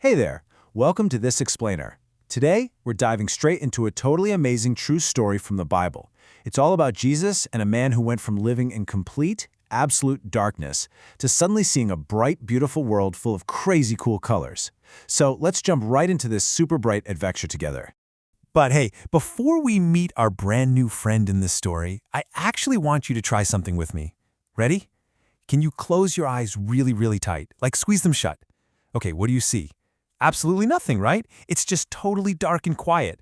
Hey there, welcome to This Explainer. Today, we're diving straight into a totally amazing true story from the Bible. It's all about Jesus and a man who went from living in complete, absolute darkness to suddenly seeing a bright, beautiful world full of crazy cool colors. So let's jump right into this super bright adventure together. But hey, before we meet our brand new friend in this story, I actually want you to try something with me. Ready? Can you close your eyes really tight, like squeeze them shut? Okay, what do you see? Absolutely nothing, right? It's just totally dark and quiet.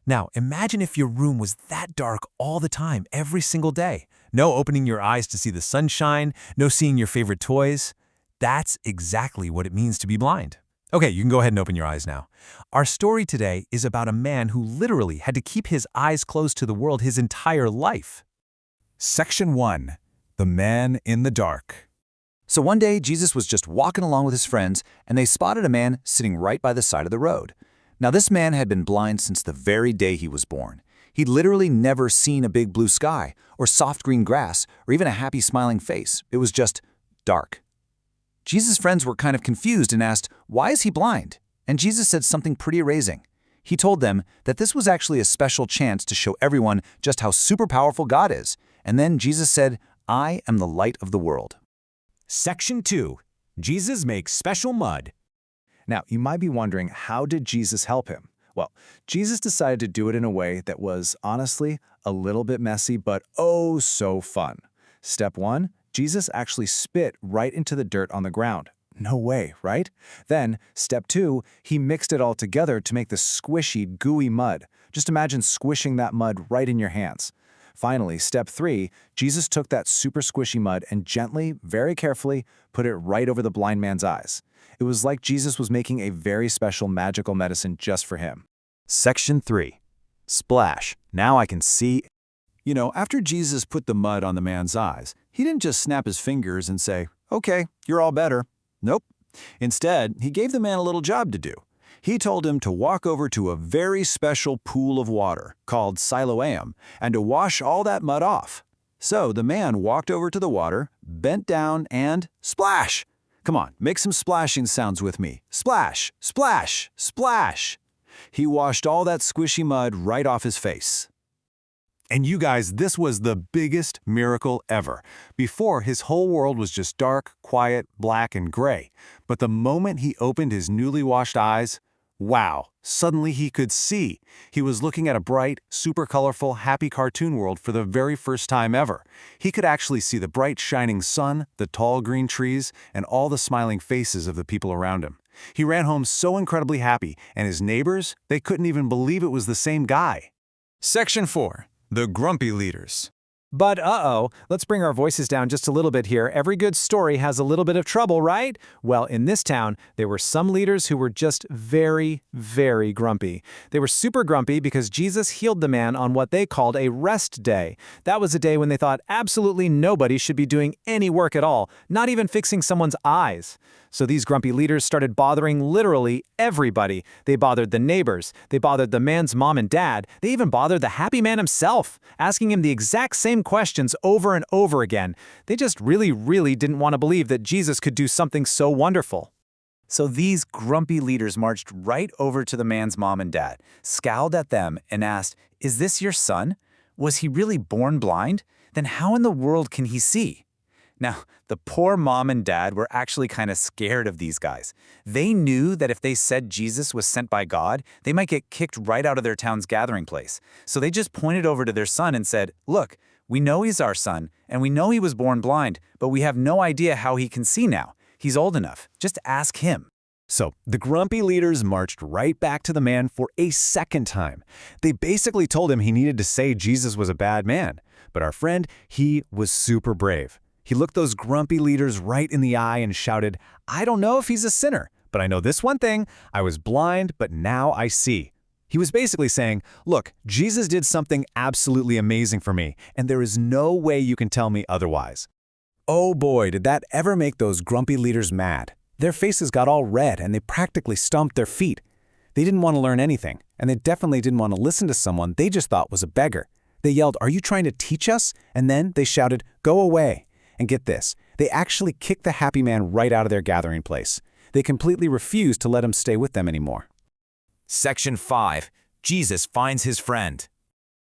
Now, imagine if your room was that dark all the time, every single day. No opening your eyes to see the sunshine, no seeing your favorite toys. That's exactly what it means to be blind. Okay, you can go ahead and open your eyes now. Our story today is about a man who literally had to keep his eyes closed to the world his entire life. Section 1. The Man in the Dark. So one day, Jesus was just walking along with his friends, and they spotted a man sitting right by the side of the road. Now, this man had been blind since the very day he was born. He'd literally never seen a big blue sky, or soft green grass, or even a happy smiling face. It was just dark. Jesus' friends were kind of confused and asked, "Why is he blind?" And Jesus said something pretty amazing. He told them that this was actually a special chance to show everyone just how super powerful God is. And then Jesus said, "I am the light of the world." Section 2. Jesus makes special mud. Now, you might be wondering, how did Jesus help him? Well, Jesus decided to do it in a way that was, honestly, a little bit messy, but oh so fun. Step 1, Jesus actually spit right into the dirt on the ground. No way, right? Then, step 2, he mixed it all together to make the squishy, gooey mud. Just imagine squishing that mud right in your hands. Finally, step 3, Jesus took that super squishy mud and gently, very carefully, put it right over the blind man's eyes. It was like Jesus was making a very special magical medicine just for him. Section 3. Splash. Now I can see. You know, after Jesus put the mud on the man's eyes, he didn't just snap his fingers and say, "Okay, you're all better." Nope. Instead, he gave the man a little job to do. He told him to walk over to a very special pool of water called Siloam and to wash all that mud off. So the man walked over to the water, bent down, and splash! Come on, make some splashing sounds with me. Splash, splash, splash! He washed all that squishy mud right off his face. And you guys, this was the biggest miracle ever. Before, his whole world was just dark, quiet, black, and gray. But the moment he opened his newly washed eyes, wow, suddenly he could see. He was looking at a bright, super colorful, happy cartoon world for the very first time ever. He could actually see the bright, shining sun, the tall green trees, and all the smiling faces of the people around him. He ran home so incredibly happy, and his neighbors, they couldn't even believe it was the same guy. Section 4. The Grumpy Leaders. But let's bring our voices down just a little bit here. Every good story has a little bit of trouble, right? Well, in this town, there were some leaders who were just very grumpy. They were super grumpy because Jesus healed the man on what they called a rest day. That was a day when they thought absolutely nobody should be doing any work at all, not even fixing someone's eyes. So these grumpy leaders started bothering literally everybody. They bothered the neighbors. They bothered the man's mom and dad. They even bothered the happy man himself, asking him the exact same questions over and over again. They just really didn't want to believe that Jesus could do something so wonderful. So these grumpy leaders marched right over to the man's mom and dad, scowled at them, and asked, "Is this your son? Was he really born blind? Then how in the world can he see?" Now, the poor mom and dad were actually kind of scared of these guys. They knew that if they said Jesus was sent by God, they might get kicked right out of their town's gathering place. So they just pointed over to their son and said, "Look, we know he's our son, and we know he was born blind, but we have no idea how he can see now. He's old enough. Just ask him." So the grumpy leaders marched right back to the man for a second time. They basically told him he needed to say Jesus was a bad man. But our friend, he was super brave. He looked those grumpy leaders right in the eye and shouted, "I don't know if he's a sinner, but I know this one thing, I was blind, but now I see." He was basically saying, look, Jesus did something absolutely amazing for me, and there is no way you can tell me otherwise. Oh boy, did that ever make those grumpy leaders mad. Their faces got all red and they practically stomped their feet. They didn't want to learn anything, and they definitely didn't want to listen to someone they just thought was a beggar. They yelled, "Are you trying to teach us?" And then they shouted, "Go away." And get this, they actually kicked the happy man right out of their gathering place. They completely refused to let him stay with them anymore. Section 5. Jesus finds his friend.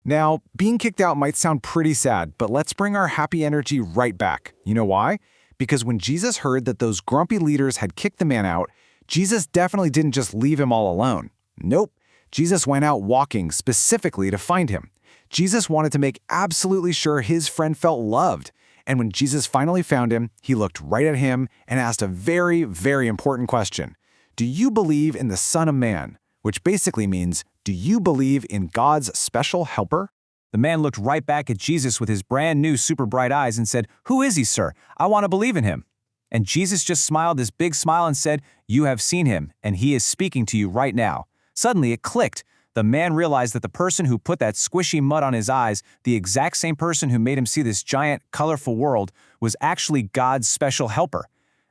Now, being kicked out might sound pretty sad, but let's bring our happy energy right back. You know why? Because when Jesus heard that those grumpy leaders had kicked the man out, Jesus definitely didn't just leave him all alone. Nope. Jesus went out walking specifically to find him. Jesus wanted to make absolutely sure his friend felt loved. And when Jesus finally found him, he looked right at him and asked a very, very important question. Do you believe in the Son of Man? Which basically means, do you believe in God's special helper? The man looked right back at Jesus with his brand new super bright eyes and said, "Who is he, sir? I want to believe in him." And Jesus just smiled this big smile and said, "You have seen him, and he is speaking to you right now." Suddenly it clicked. The man realized that the person who put that squishy mud on his eyes, the exact same person who made him see this giant, colorful world, was actually God's special helper.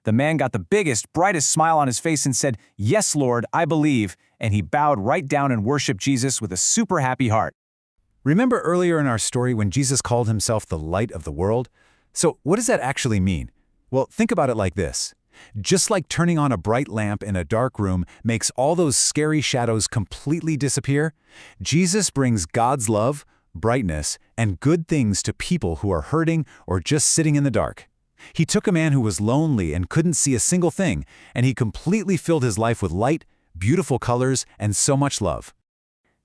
The man got the biggest, brightest smile on his face and said, "Yes, Lord, I believe," and he bowed right down and worshiped Jesus with a super happy heart. Remember earlier in our story when Jesus called himself the light of the world? So what does that actually mean? Well, think about it like this. Just like turning on a bright lamp in a dark room makes all those scary shadows completely disappear, Jesus brings God's love, brightness, and good things to people who are hurting or just sitting in the dark. He took a man who was lonely and couldn't see a single thing, and he completely filled his life with light, beautiful colors, and so much love.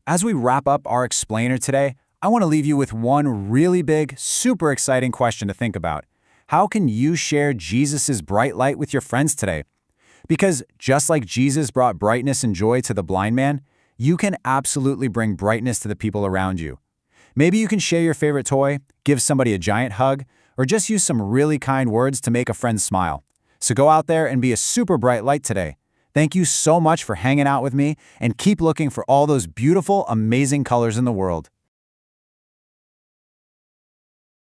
As we wrap up our explainer today, I want to leave you with one really big, super exciting question to think about. How can you share Jesus' bright light with your friends today? Because just like Jesus brought brightness and joy to the blind man, you can absolutely bring brightness to the people around you. Maybe you can share your favorite toy, give somebody a giant hug, or just use some really kind words to make a friend smile. So go out there and be a super bright light today. Thank you so much for hanging out with me, and keep looking for all those beautiful, amazing colors in the world.